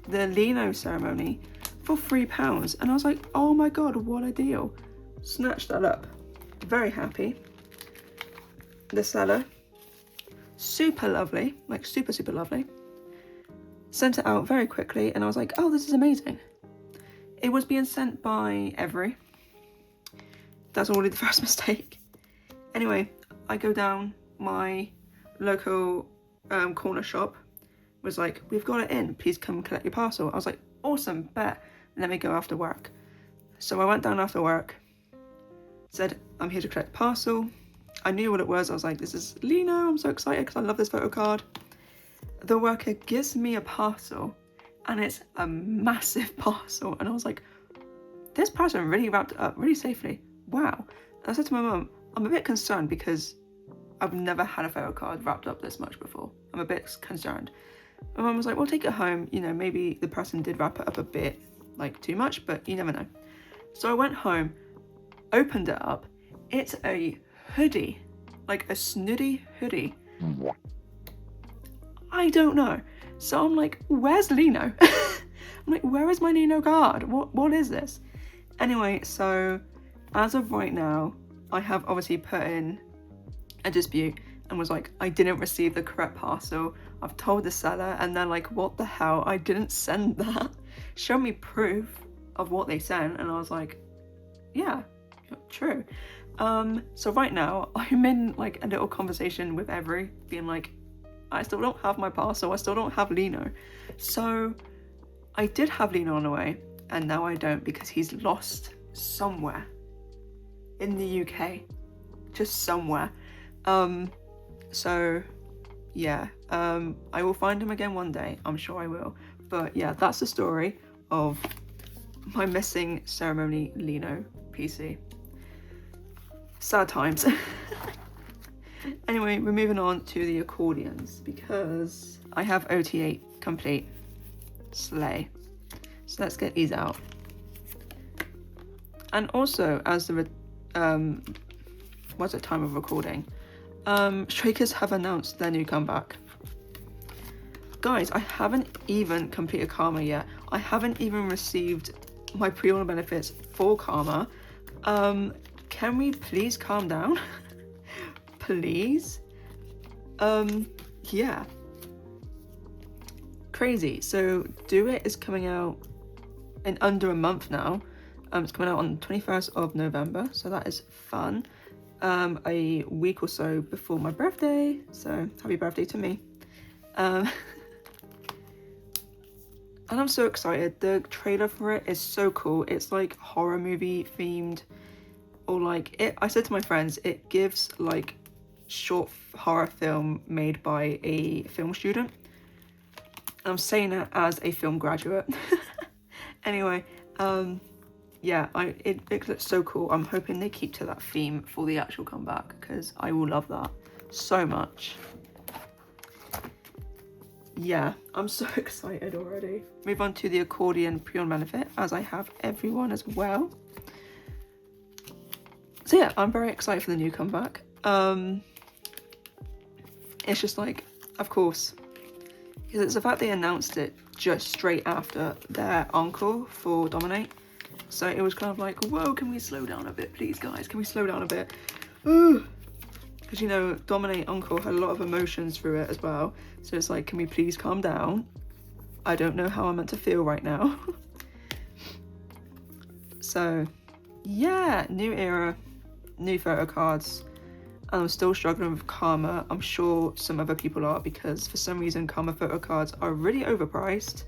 the Lino Ceremony for £3, and I was like, oh my god, what a deal. Snatched that up. Very happy. The seller, super lovely, like super lovely. Sent it out very quickly and I was like, oh, this is amazing. It was being sent by Every. That's already the first mistake. Anyway, I go down, my local corner shop was like, we've got it in, please come collect your parcel. I was like, awesome, bet, let me go after work. So I went down after work, said, I'm here to collect the parcel. I knew what it was. I was like, this is Lino, I'm so excited because I love this photo card. The worker gives me a parcel and it's a massive parcel. And I was like, this person really wrapped it up really safely. Wow. And I said to my mum, I'm a bit concerned because I've never had a photo card wrapped up this much before. I'm a bit concerned. My mum was like, well, take it home. You know, maybe the person did wrap it up a bit, like too much, but you never know. So I went home, opened it up. It's a hoodie, like a snooty hoodie. I don't know. So I'm like, where's Lino? I'm like, where is my Lino card? What is this? Anyway, so as of right now, I have obviously put in a dispute and was like, I didn't receive the correct parcel. I've told the seller and they're like, what the hell? I didn't send that. Show me proof of what they sent. And I was like, yeah, true. So right now I'm in like a little conversation with Every, being like, I still don't have my parcel, I still don't have Lino. So I did have Lino on the way and now I don't because he's lost somewhere in the UK, just somewhere. So yeah, I will find him again one day, I'm sure I will. But yeah, that's the story of my missing ceremony Lino PC. Sad times. Anyway, we're moving on to the accordions because I have ot8 complete. Slay. So let's get these out. And also, as the what's the time of recording, Stray Kids have announced their new comeback. Guys, I haven't even completed Karma yet. I haven't even received my pre-order benefits for Karma. Can we please calm down? Please? Yeah. Crazy. So Do It is coming out in under a month now. It's coming out on the 21st of November, so that is fun. A week or so before my birthday, so happy birthday to me. And I'm so excited. The trailer for it is so cool. It's like horror movie themed, or like it. I said to my friends, it gives like short horror film made by a film student. I'm saying it as a film graduate. Anyway, yeah, it looks so cool. I'm hoping they keep to that theme for the actual comeback because I will love that so much. Yeah, I'm so excited already. Move on to the accordion pre-order benefit, as I have everyone as well. So yeah, I'm very excited for the new comeback. It's just like, of course, because it's the fact they announced it just straight after their encore for Dominate. So it was kind of like, whoa, can we slow down a bit, please, guys? Can we slow down a bit? Because, you know, Dominate Encore had a lot of emotions through it as well. So it's like, can we please calm down? I don't know how I'm meant to feel right now. So, yeah, new era, new photo cards. I'm still struggling with Karma. I'm sure some other people are, because for some reason Karma photo cards are really overpriced.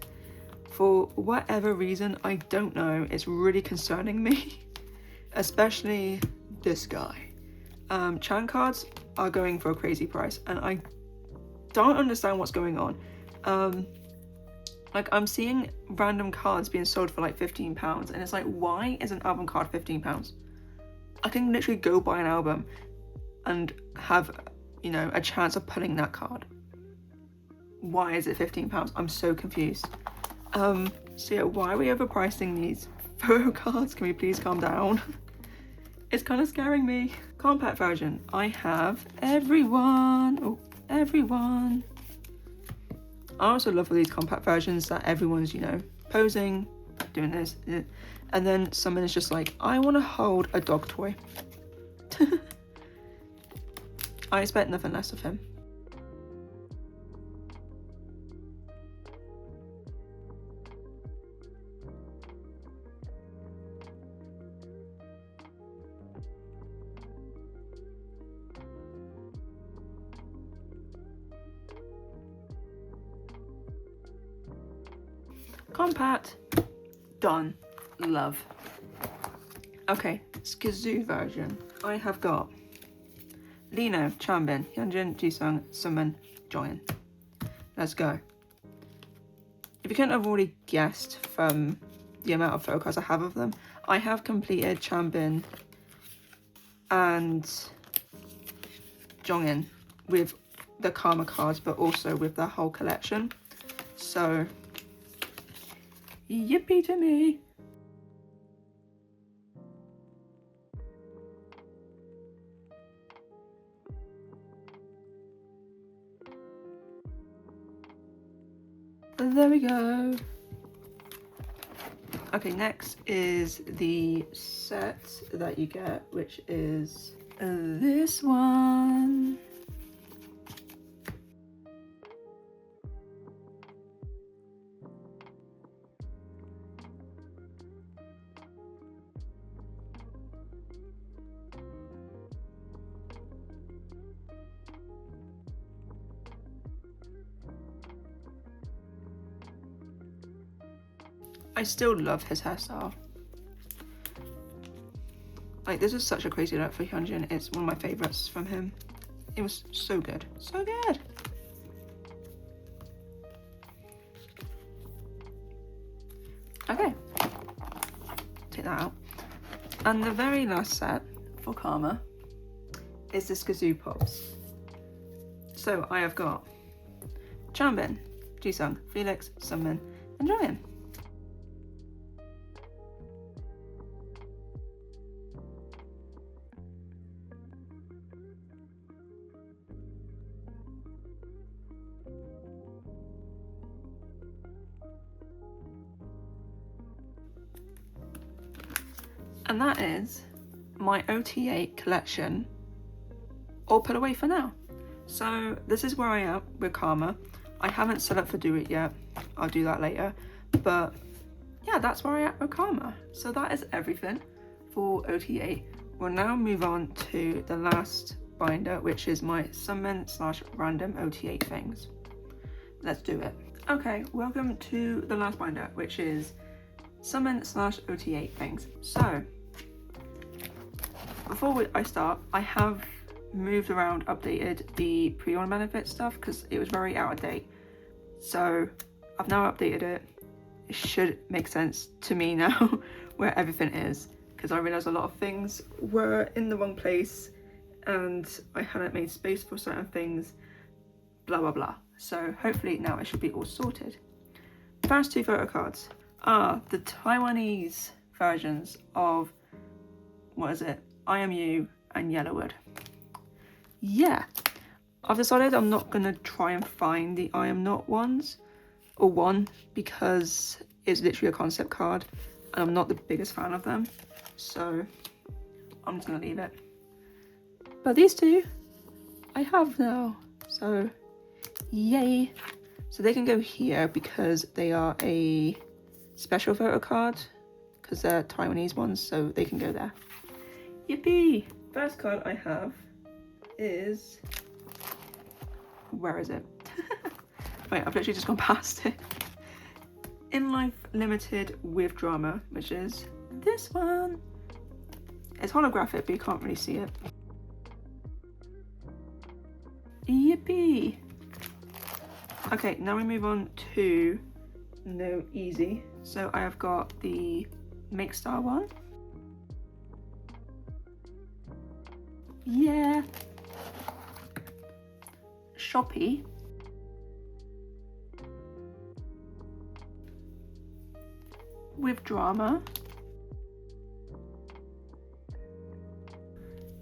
For whatever reason, I don't know, it's really concerning me. Especially this guy. Chan cards are going for a crazy price, and I don't understand what's going on. Like, I'm seeing random cards being sold for like £15, and it's like, why is an album card £15? I can literally go buy an album and have, you know, a chance of pulling that card. Why is it £15? I'm so confused. So yeah, why are we overpricing these photo cards? Can we please calm down? It's kind of scaring me. Compact version, I have everyone. Oh, everyone. I also love all these compact versions that everyone's, you know, posing, doing this, and then someone is just like, I want to hold a dog toy. I expect nothing less of him. Compact, done, love. Okay, Skizoo version. I have got Lino, Chanbin, Hyunjin, Jisung, Seungmin, Join. Let's go. If you couldn't have already guessed from the amount of photo cards I have of them, I have completed Chanbin and Jongin with the Karma cards, but also with the whole collection. So, yippee to me. There we go. Okay, next is the set that you get, which is this one. I still love his hairstyle. Like, this is such a crazy look for Hyunjin. It's one of my favorites from him. It was so good. So good. Okay, take that out. And the very last set for Karma is the Skazoo Pops. So I have got Changbin, Jisung, Felix, Seungmin, and Joyeon. And that is my ot8 collection all put away for now. So this is where I am with Karma. I haven't set up for Do It yet. I'll do that later. But yeah, that's where I am with Karma. So that is everything for ot8. We'll now move on to the last binder, which is my Seungmin / random ot8 things. Let's do it. Okay, welcome to the last binder, which is Seungmin / ot8 things. So before I start, I have moved around, updated the pre-order benefit stuff because it was very out of date. So I've now updated it. It should make sense to me now where everything is, because I realized a lot of things were in the wrong place and I hadn't made space for certain things, blah blah blah. So hopefully now it should be all sorted. First two photo cards are the Taiwanese versions of, what is it, I Am You and Yellowwood. Yeah, I've decided I'm not gonna try and find the I Am Not ones, or one, because it's literally a concept card and I'm not the biggest fan of them, so I'm just gonna leave it. But these two I have now, so yay. So they can go here because they are a special photo card, because they're Taiwanese ones, so they can go there. Yippee! First card I have is, where is it? Wait, I've literally just gone past it. In Life Limited with Drama, which is this one. It's holographic, but you can't really see it. Yippee! Okay, now we move on to No Easy. So I have got the Make Star one. Yeah. Shopee. With Drama.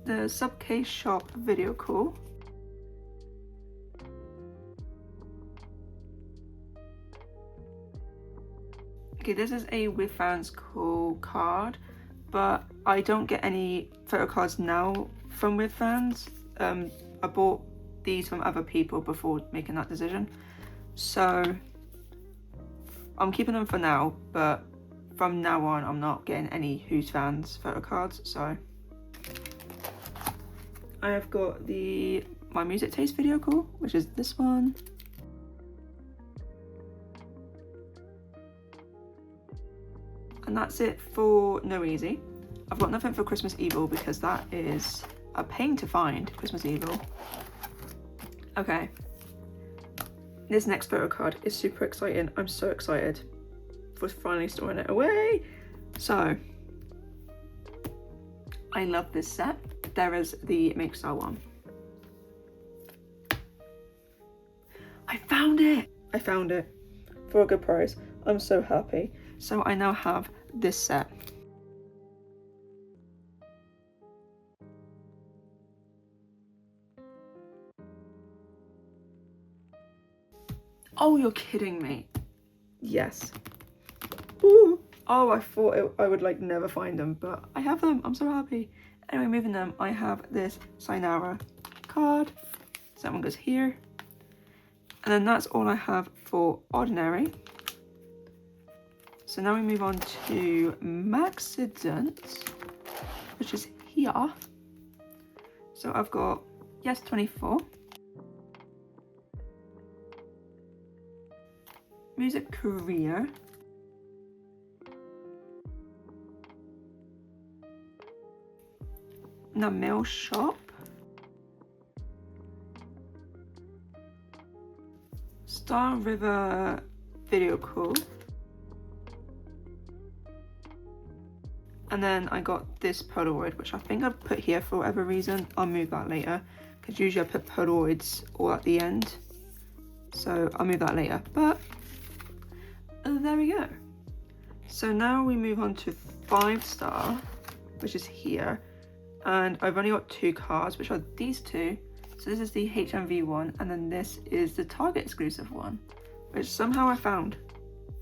The Subcase Shop video call. Okay, this is a With Fans Call card, but I don't get any photo cards now from With Fans. I bought these from other people before making that decision, so I'm keeping them for now, but from now on I'm not getting any Who's Fans photo cards. So I have got the My Music Taste video call, which is this one. And that's it for No Easy. I've got nothing for Christmas Evil because that is a pain to find, Christmas Evil. Okay, this next photo card is super exciting. I'm so excited for finally storing it away. So I love this set. There is the Make Star one. I found it! I found it for a good price. I'm so happy. So I now have this set. Oh, you're kidding me. Yes. Ooh. Oh, I thought I would like never find them, but I have them. I'm so happy. Anyway, moving them, I have this Taerae card. So that one goes here. And then that's all I have for Ordinary. So now we move on to Maxident, which is here. So I've got Yes 24, Music Career, Namil Shop, Star River Video Call, And then I got this Polaroid, which I think I put here for whatever reason. I'll move that later, because usually I put Polaroids all at the end. So I'll move that later, but there we go. So now we move on to 5-star, which is here. And I've only got 2 cards, which are these two. So this is the HMV one, and then this is the Target exclusive one, which somehow I found.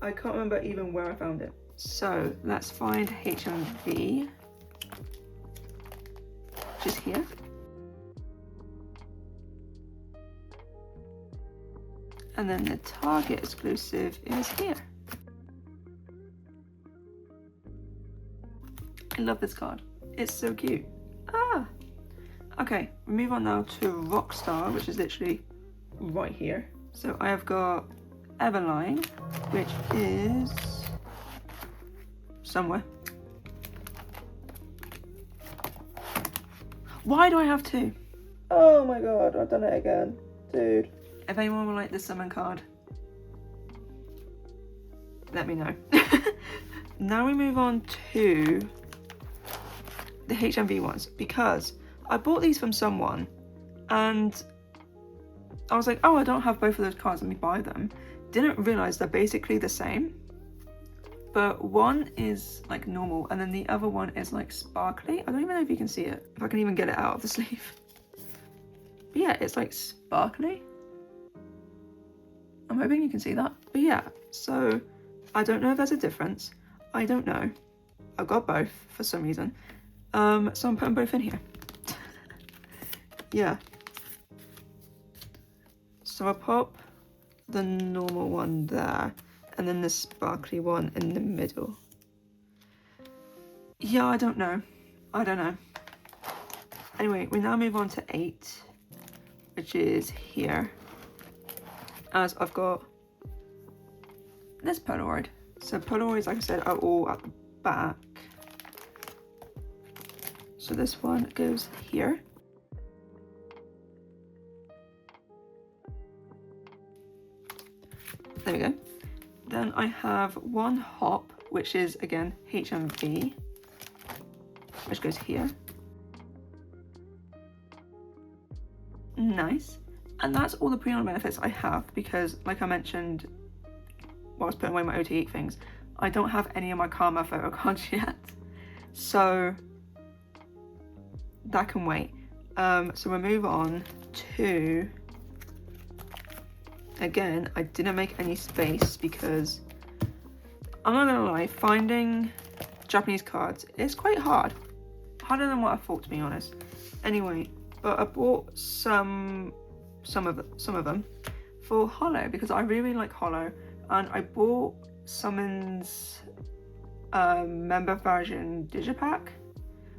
I can't remember even where I found it. So let's find HMV, which is here. And then the Target exclusive is here. I love this card. It's so cute. Okay, we move on now to Rockstar, which is literally right here. So I have got Everline, which is somewhere. Why do I have 2? Oh my god, I've done it again. Dude. If anyone would like this summon card, let me know. Now we move on to the HMV ones, because I bought these from someone and I was like, oh, I don't have both of those cards, let me buy them. Didn't realize they're basically the same, but one is like normal and then the other one is like sparkly. I don't even know if you can see it, if I can even get it out of the sleeve. But yeah, it's like sparkly. I'm hoping you can see that. But yeah, so I don't know if there's a difference. I don't know. I've got both for some reason. So I'm putting both in here. Yeah. So I'll pop the normal one there and then the sparkly one in the middle. Yeah, I don't know. I don't know. Anyway, we now move on to 8, which is here. As I've got this Polaroid. So Polaroids, like I said, are all at the back. So this one goes here. There we go. Then I have one hop, which is again HMV, which goes here. Nice. And that's all the pre-order benefits I have, because like I mentioned whilst putting away my ot8 things, I don't have any of my Karma photo cards yet. So that can wait. So we'll move on to, again, I didn't make any space because I'm not gonna lie, finding Japanese cards is quite hard. Harder than what I thought, to be honest. Anyway, but I bought some of them for Holo because I really like Holo, and I bought Summon's member version digipack,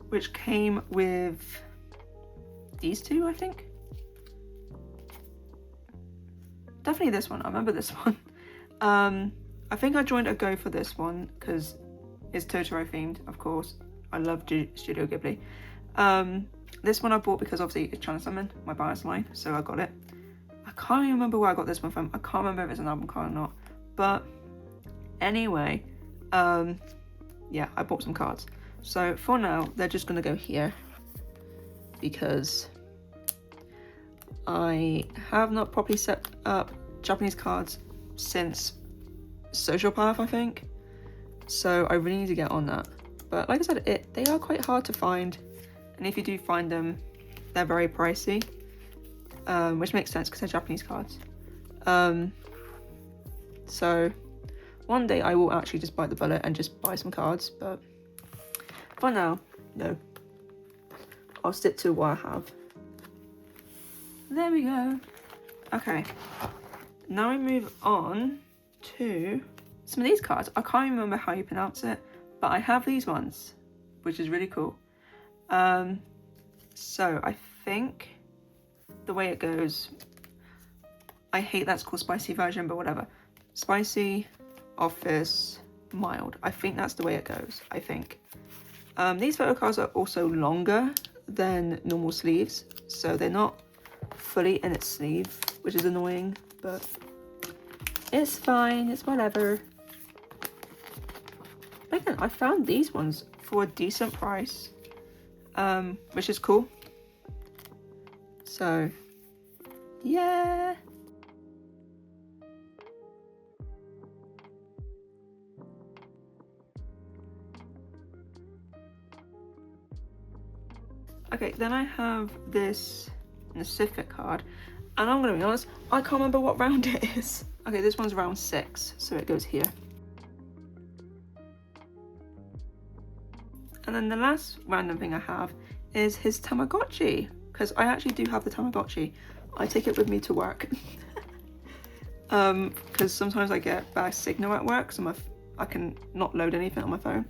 which came with these two, I think. Definitely this one. I remember this one. I think I joined a go for this one because it's Totoro themed, of course. I love Studio Ghibli. This one I bought because obviously it's China Summon, my bias line, so I got it. I can't even remember where I got this one from. I can't remember if it's an album card or not. But anyway, yeah, I bought some cards. So for now, they're just gonna go here because I have not properly set up Japanese cards since Social Path, I think. So I really need to get on that. But like I said, they are quite hard to find. And if you do find them, they're very pricey. Which makes sense because they're Japanese cards. So one day I will actually just bite the bullet and just buy some cards. But for now, no. I'll stick to what I have. There we go. Okay. Now we move on to some of these cards. I can't even remember how you pronounce it, but I have these ones, which is really cool. So I think the way it goes, I hate that's called spicy version, but whatever. Spicy, office, mild. I think that's the way it goes, I think. These photo cards are also longer than normal sleeves, so they're not fully in its sleeve, which is annoying, but it's fine, it's whatever. But again, I found these ones for a decent price, which is cool. So, yeah. Okay, then I have this Pacific card, and I'm gonna be honest, I can't remember what round it is. Okay, this one's round 6, so it goes here. And then the last random thing I have is his Tamagotchi, because I actually do have the Tamagotchi. I take it with me to work. Because sometimes I get bad signal at work, so I can not load anything on my phone.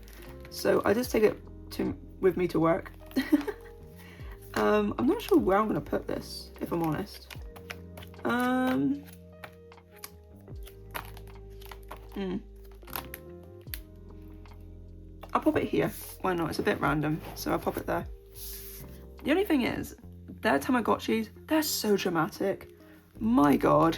So I just take it with me to work. I'm not sure where I'm gonna put this, if I'm honest. I'll pop it here. Why not? It's a bit random, so I'll pop it there. The only thing is, their Tamagotchis, they're so dramatic. My god.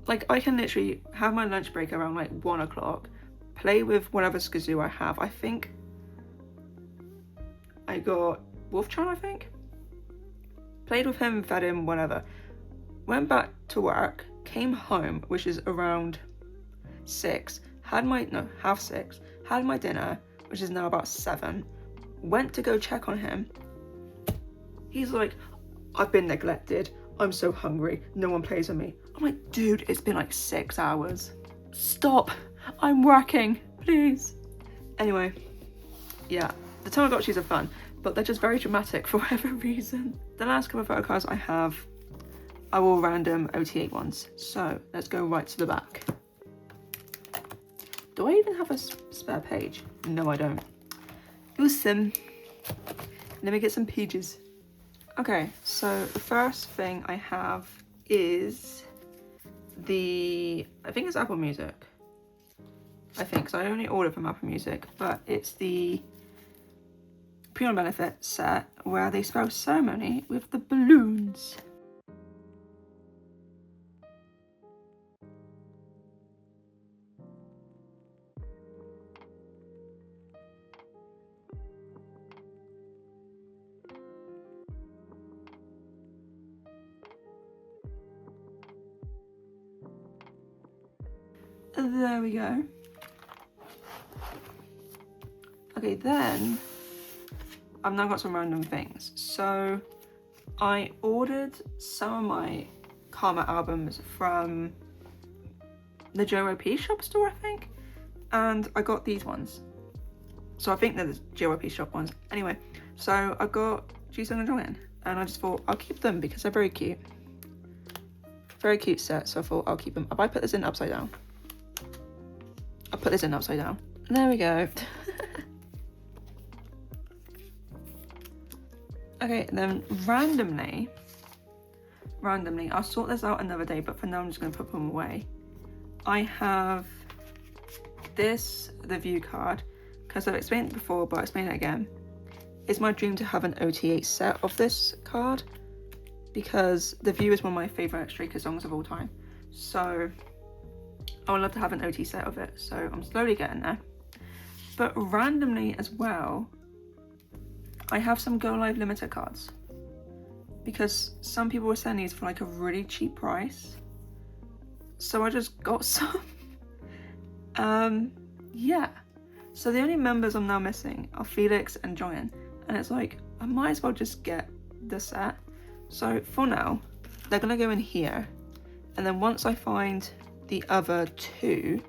Like, I can literally have my lunch break around like 1 o'clock, play with whatever skazoo I have. I think I got Wolfchan, I think. Played with him, fed him, whatever. Went back to work, came home, which is around 6, half 6, had my dinner, which is now about 7, went to go check on him. He's like, I've been neglected, I'm so hungry, no one plays with me. I'm like, dude, it's been like 6 hours. Stop, I'm working, please. Anyway, yeah, the Tamagotchis are fun, but they're just very dramatic for whatever reason. The last couple of photo cards I have are all random ot8 ones, so let's go right to the back. Do I even have a spare page? No, I don't. Awesome. Let me get some pages. Okay, so the first thing I have is I think it's Apple Music. I think, so I only ordered from Apple Music, but it's the Pre-on Benefit set where they spell ceremony with the balloons. There we go. Okay, then I've now got some random things. So I ordered some of my Karma albums from the JYP shop store, I think, and I got these ones. So I think they're the JYP shop ones. Anyway, so I got Jisung and Jongin, and I just thought I'll keep them because they're very cute. Very cute set, so I thought I'll keep them. If I put this in upside down, I'll put this in upside down. There we go. Okay, and then randomly, I'll sort this out another day, but for now I'm just gonna put them away. I have this, the view card, because I've explained it before, but I'll explain it again. It's my dream to have an ot8 set of this card, because the view is one of my favourite Stray songs of all time. So I would love to have an OT set of it, so I'm slowly getting there. But randomly as well, I have some Go Live limited cards, because some people were selling these for like a really cheap price, so I just got some. Yeah, so the only members I'm now missing are Felix and Jongin, and it's like I might as well just get the set. So for now they're gonna go in here, and then once I find the other 2,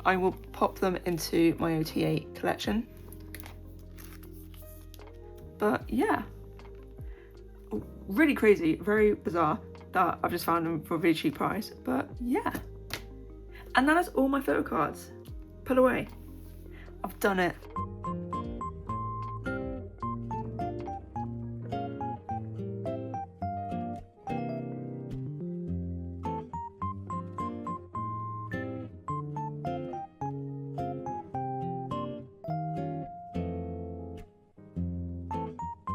I will pop them into my ot8 collection. But yeah, really crazy, very bizarre that I've just found them for a really cheap price, but yeah. And that is all my photo cards. Put away. I've done it.